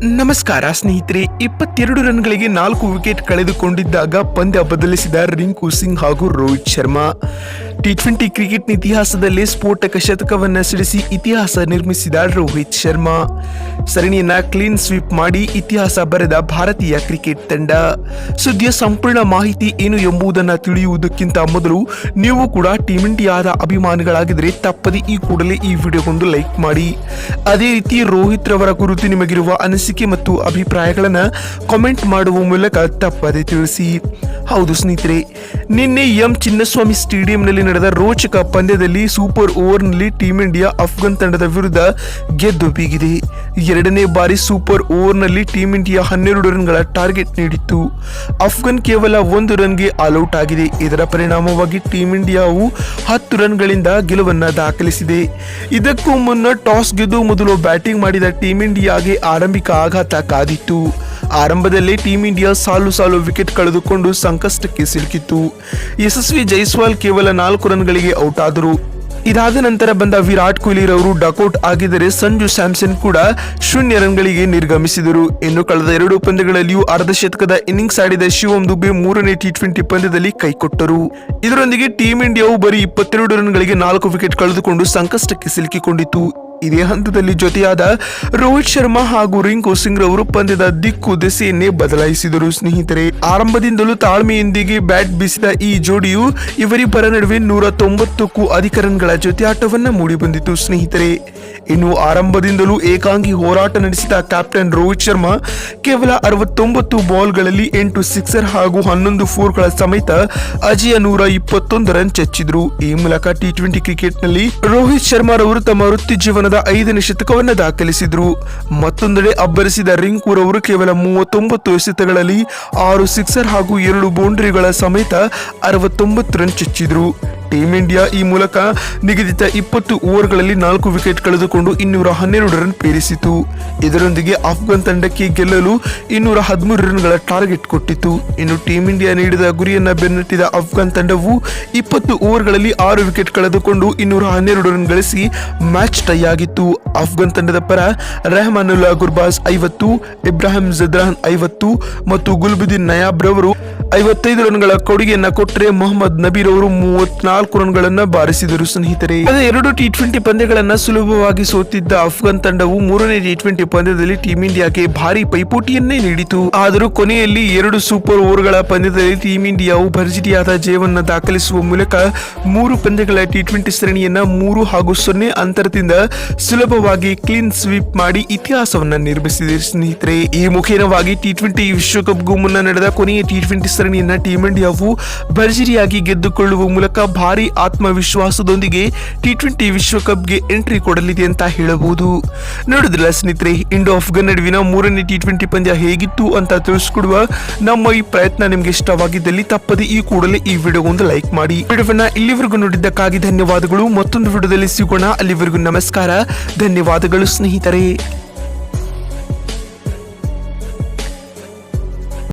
ನಮಸ್ಕಾರ ಸ್ನೇಹಿತರೆ. 22 ರನ್ಗಳಿಗೆ 4 ವಿಕೆಟ್ ಕಳೆದುಕೊಂಡಿದ್ದಾಗ ಪಂದ್ಯ ಬದಲಿಸಿದ ರಿಂಕು ಸಿಂಗ್ ಹಾಗೂ ರೋಹಿತ್ ಶರ್ಮಾ. ಟಿ20 ಕ್ರಿಕೆಟ್ ಇತಿಹಾಸದಲ್ಲಿ ಸ್ಫೋಟಕ ಶತಕವನ್ನ ಸಿಡಿಸಿ ಇತಿಹಾಸ ನಿರ್ಮಿಸಿದ ರೋಹಿತ್ ಶರ್ಮಾ ಸರಣಿಯನ್ನ ಕ್ಲೀನ್ ಸ್ವೀಪ್ ಮಾಡಿ ಇತಿಹಾಸ ಬರೆದ ಭಾರತೀಯ ಕ್ರಿಕೆಟ್ ತಂಡ. ಸುದ್ದಿಯ ಸಂಪೂರ್ಣ ಮಾಹಿತಿ ಏನು ಎಂಬುದನ್ನು ತಿಳಿಯುವುದಕ್ಕಿಂತ ಮೊದಲು ನೀವು ಕೂಡ ಟೀಮ್ ಇಂಡಿಯಾದ ಅಭಿಮಾನಿಗಳಾಗಿದ್ದರೆ ತಪ್ಪದೆ ಈ ಕೂಡಲೇ ಈ ವಿಡಿಯೋಗೊಂದು ಲೈಕ್ ಮಾಡಿ. ಅದೇ ರೀತಿ ರೋಹಿತ್ ರವರ ಕುರಿತು ನಿಮಗಿರುವ ಅನಿಸಿಕೆ ಮತ್ತು ಅಭಿಪ್ರಾಯಗಳನ್ನು ಕಾಮೆಂಟ್ ಮಾಡುವ ಮೂಲಕ ತಪ್ಪದೆ ತಿಳಿಸಿ. ಹೌದು ಸ್ನೇಹಿತರೆ, ನಿನ್ನೆ ಎಂ ಚಿನ್ನಸ್ವಾಮಿ ಸ್ಟೇಡಿಯಂನಲ್ಲಿ ನಡೆದ ರೋಚಕ ಪಂದ್ಯದಲ್ಲಿ ಸೂಪರ್ ಓವರ್ನಲ್ಲಿ ಟೀಂ ಇಂಡಿಯಾ ಅಫ್ಘಾನ್ ತಂಡದ ವಿರುದ್ಧ ಗೆದ್ದು ಬೀಗಿದೆ. ಎರಡನೇ ಬಾರಿ ಸೂಪರ್ ಓವರ್ನಲ್ಲಿ ಟೀಂ ಇಂಡಿಯಾ 12 ರನ್ಗಳ ಟಾರ್ಗೆಟ್ ನೀಡಿತ್ತು. ಅಫ್ಘಾನ್ ಕೇವಲ 1 ರನ್ಗೆ ಆಲ್ಔಟ್ ಆಗಿದೆ. ಇದರ ಪರಿಣಾಮವಾಗಿ ಟೀಂ ಇಂಡಿಯಾವು 10 ರನ್ಗಳಿಂದ ಗೆಲುವನ್ನು ದಾಖಲಿಸಿದೆ. ಇದಕ್ಕೂ ಮುನ್ನ ಟಾಸ್ ಗೆದ್ದು ಮೊದಲು ಬ್ಯಾಟಿಂಗ್ ಮಾಡಿದ ಟೀಂ ಇಂಡಿಯಾಗೆ ಆರಂಭಿಕ ಆಘಾತ ಕಾದಿತ್ತು. ಆರಂಭದಲ್ಲಿ ಟೀಂ ಇಂಡಿಯಾ ಸಾಲು ವಿಕೆಟ್ ಕಳೆದುಕೊಂಡು ಸಂಕಷ್ಟಕ್ಕೆ ಸಿಲುಕಿತ್ತು. ಯಶಸ್ವಿ ಜೈಸ್ವಾಲ್ ಕೇವಲ 4 ರನ್ಗಳಿಗೆ ಔಟ್ ಆದರು. ಇದಾದ ನಂತರ ಬಂದ ವಿರಾಟ್ ಕೊಹ್ಲಿ ರವರು ಡಕೌಟ್ ಆಗಿದ್ದರೆ ಸಂಜು ಸ್ಯಾಮ್ಸನ್ ಕೂಡ 0 ರನ್ಗಳಿಗೆ ನಿರ್ಗಮಿಸಿದರು. ಇನ್ನು ಕಳೆದ 2 ಪಂದ್ಯಗಳಲ್ಲಿಯೂ ಅರ್ಧ ಶತಕದ ಇನ್ನಿಂಗ್ಸ್ ಆಡಿದ ಶಿವಮ್ ದುಬೆ 3ನೇ ಟಿ20 ಪಂದ್ಯದಲ್ಲಿ ಕೈಕೊಟ್ಟರು. ಇದರೊಂದಿಗೆ ಟೀಂ ಇಂಡಿಯಾವು ಬರೀ 22 ರನ್ಗಳಿಗೆ 4 ವಿಕೆಟ್ ಕಳೆದುಕೊಂಡು ಸಂಕಷ್ಟಕ್ಕೆ ಸಿಲುಕಿಕೊಂಡಿತು. ಇದೇ ಹಂತದಲ್ಲಿ ಜೊತೆಯಾದ ರೋಹಿತ್ ಶರ್ಮಾ ಹಾಗೂ ರಿಂಕು ಸಿಂಗ್ ರವರು ಪಂದ್ಯದ ದಿಕ್ಕು ದೆಸೆಯನ್ನೇ ಬದಲಾಯಿಸಿದರು. ಸ್ನೇಹಿತರೆ, ಆರಂಭದಿಂದಲೂ ತಾಳ್ಮೆಯೊಂದಿಗೆ ಬ್ಯಾಟ್ ಬೀಸಿದ ಈ ಜೋಡಿಯು ಇವರಿಬ್ಬರ ನಡುವೆ 190ಕ್ಕೂ ಅಧಿಕ ರನ್ಗಳ ಜೊತೆಯಾಟವನ್ನ ಮೂಡಿಬಂದಿತು. ಸ್ನೇಹಿತರೆ, ಇನ್ನು ಆರಂಭದಿಂದಲೂ ಏಕಾಂಗಿ ಹೋರಾಟ ನಡೆಸಿದ ಕ್ಯಾಪ್ಟನ್ ರೋಹಿತ್ ಶರ್ಮಾ ಕೇವಲ 69 ಬಾಲ್ಗಳಲ್ಲಿ 8 ಸಿಕ್ಸರ್ ಹಾಗೂ 11 ಫೋರ್ಗಳ ಸಮೇತ ಅಜೇಯ 121 ರನ್ ಚಚ್ಚಿದ್ರು. ಈ ಮೂಲಕ ಟಿ20 ಕ್ರಿಕೆಟ್ನಲ್ಲಿ ರೋಹಿತ್ ಶರ್ಮಾ ರವರು ತಮ್ಮ ವೃತ್ತಿ ಜೀವನದ 5ನೇ ಶತಕವನ್ನು ದಾಖಲಿಸಿದ್ರು. ಮತ್ತೊಂದೆಡೆ ಅಬ್ಬರಿಸಿದ ರಿಂಕು ರವರು ಕೇವಲ 39 ಎಸೆತಗಳಲ್ಲಿ 6 ಸಿಕ್ಸರ್ ಹಾಗೂ 2 ಬೌಂಡರಿಗಳ ಸಮೇತ 69 ರನ್ ಚಚ್ಚಿದ್ರು. ಟೀಂ ಇಂಡಿಯಾ ಈ ಮೂಲಕ ನಿಗದಿತ 20 ಓವರ್ಗಳಲ್ಲಿ 4 ವಿಕೆಟ್ ಕಳೆದುಕೊಂಡು 212 ರನ್ ಪೇರಿಸಿತು. ಇದರೊಂದಿಗೆ ಅಫ್ಘಾನ್ ತಂಡಕ್ಕೆ ಗೆಲ್ಲಲು 213 ರನ್ಗಳ ಟಾರ್ಗೆಟ್ ಕೊಟ್ಟಿತು. ಇನ್ನು ಟೀಂ ಇಂಡಿಯಾ ನೀಡಿದ ಗುರಿಯನ್ನ ಬೆನ್ನಟ್ಟಿದ ಅಫ್ಘಾನ್ ತಂಡವು 20 ಓವರ್ಗಳಲ್ಲಿ 6 ವಿಕೆಟ್ ಕಳೆದುಕೊಂಡು 212 ರನ್ ಗಳಿಸಿ ಮ್ಯಾಚ್ ಟೈ ಆಗಿತ್ತು. ಅಫ್ಘಾನ್ ತಂಡದ ಪರ ರೆಹಮಾನುಲ್ಲಾ ಗುರ್ಬಾಸ್ 50, ಇಬ್ರಾಹಿಂ ಜದ್ರಾನ್ 50 ಮತ್ತು ಗುಲ್ಬುದ್ದೀನ್ ನಯಾಬ್ ರವರು 55 ರನ್ಗಳ ಕೊಡುಗೆಯನ್ನ ಕೊಟ್ಟರೆ ಮೊಹಮ್ಮದ್ ನಬೀರ್ ಅವರು 34 ರನ್ಗಳನ್ನ ಬಾರಿಸಿದರು. ಸ್ನೇಹಿತರೆ, 2 ಟಿ20 ಪಂದ್ಯಗಳನ್ನ ಸುಲಭವಾಗಿ ಸೋತಿದ್ದ ಅಫ್ಘಾನ್ ತಂಡವು 3ನೇ ಟಿ20 ಪಂದ್ಯದಲ್ಲಿ ಟೀಂ ಇಂಡಿಯಾಗೆ ಭಾರಿ ಪೈಪೋಟಿಯನ್ನೇ ನೀಡಿತು. ಆದರೂ ಕೊನೆಯಲ್ಲಿ 2 ಸೂಪರ್ ಓವರ್ಗಳ ಪಂದ್ಯದಲ್ಲಿ ಟೀಂ ಇಂಡಿಯಾವು ಭರ್ಜರಿಯಾದ ಜಯವನ್ನ ದಾಖಲಿಸುವ ಮೂಲಕ 3 ಪಂದ್ಯಗಳ ಟಿ20 ಸರಣಿಯನ್ನ 3-0 ಅಂತರದಿಂದ ಸುಲಭವಾಗಿ ಕ್ಲೀನ್ ಸ್ವೀಪ್ ಮಾಡಿ ಇತಿಹಾಸವನ್ನ ನಿರ್ಮಿಸಿದೆ. ಸ್ನೇಹಿತರೆ, ಈ ಮುಖೇನವಾಗಿ ಟಿ20 ವಿಶ್ವಕಪ್ಗೂ ಮುನ್ನ ನಡೆದ ಕೊನೆಯ ಟಿ20 ಸರಣಿಯನ್ನ ಟೀಂ ಇಂಡಿಯಾವು ಭರ್ಜರಿಯಾಗಿ ಗೆದ್ದುಕೊಳ್ಳುವ ಮೂಲಕ ಭಾರಿ ಆತ್ಮವಿಶ್ವಾಸದೊಂದಿಗೆ ಟಿ20 ವಿಶ್ವಕಪ್ಗೆ ಎಂಟ್ರಿ ಕೊಡಲಿದೆ ಅಂತ ಹೇಳಬಹುದು. ನೋಡಿದ್ರಲ್ಲ ಸ್ನೇಹಿತರೆ, ಇಂಡೋ ಅಫ್ಘಾನ್ ನಡುವಿನ 3ನೇ ಟಿ20 ಪಂದ್ಯ ಹೇಗಿತ್ತು ಅಂತ ತಿಳಿಸ್ಕೊಡುವ ನಮ್ಮ ಈ ಪ್ರಯತ್ನ ನಿಮ್ಗೆ ಇಷ್ಟವಾಗಿದ್ದಲ್ಲಿ ತಪ್ಪದೆ ಈ ಕೂಡಲೇ ಈ ವಿಡಿಯೋಗೊಂದು ಲೈಕ್ ಮಾಡಿ. ವಿಡಿಯೋವನ್ನ ಇಲ್ಲಿವರೆಗೂ ನೋಡಿದ್ದಕ್ಕಾಗಿ ಧನ್ಯವಾದಗಳು. ಮತ್ತೊಂದು ವಿಡಿಯೋದಲ್ಲಿ ಸಿಗೋಣ. ಅಲ್ಲಿವರೆಗೂ ನಮಸ್ಕಾರ, ಧನ್ಯವಾದಗಳು ಸ್ನೇಹಿತರೆ.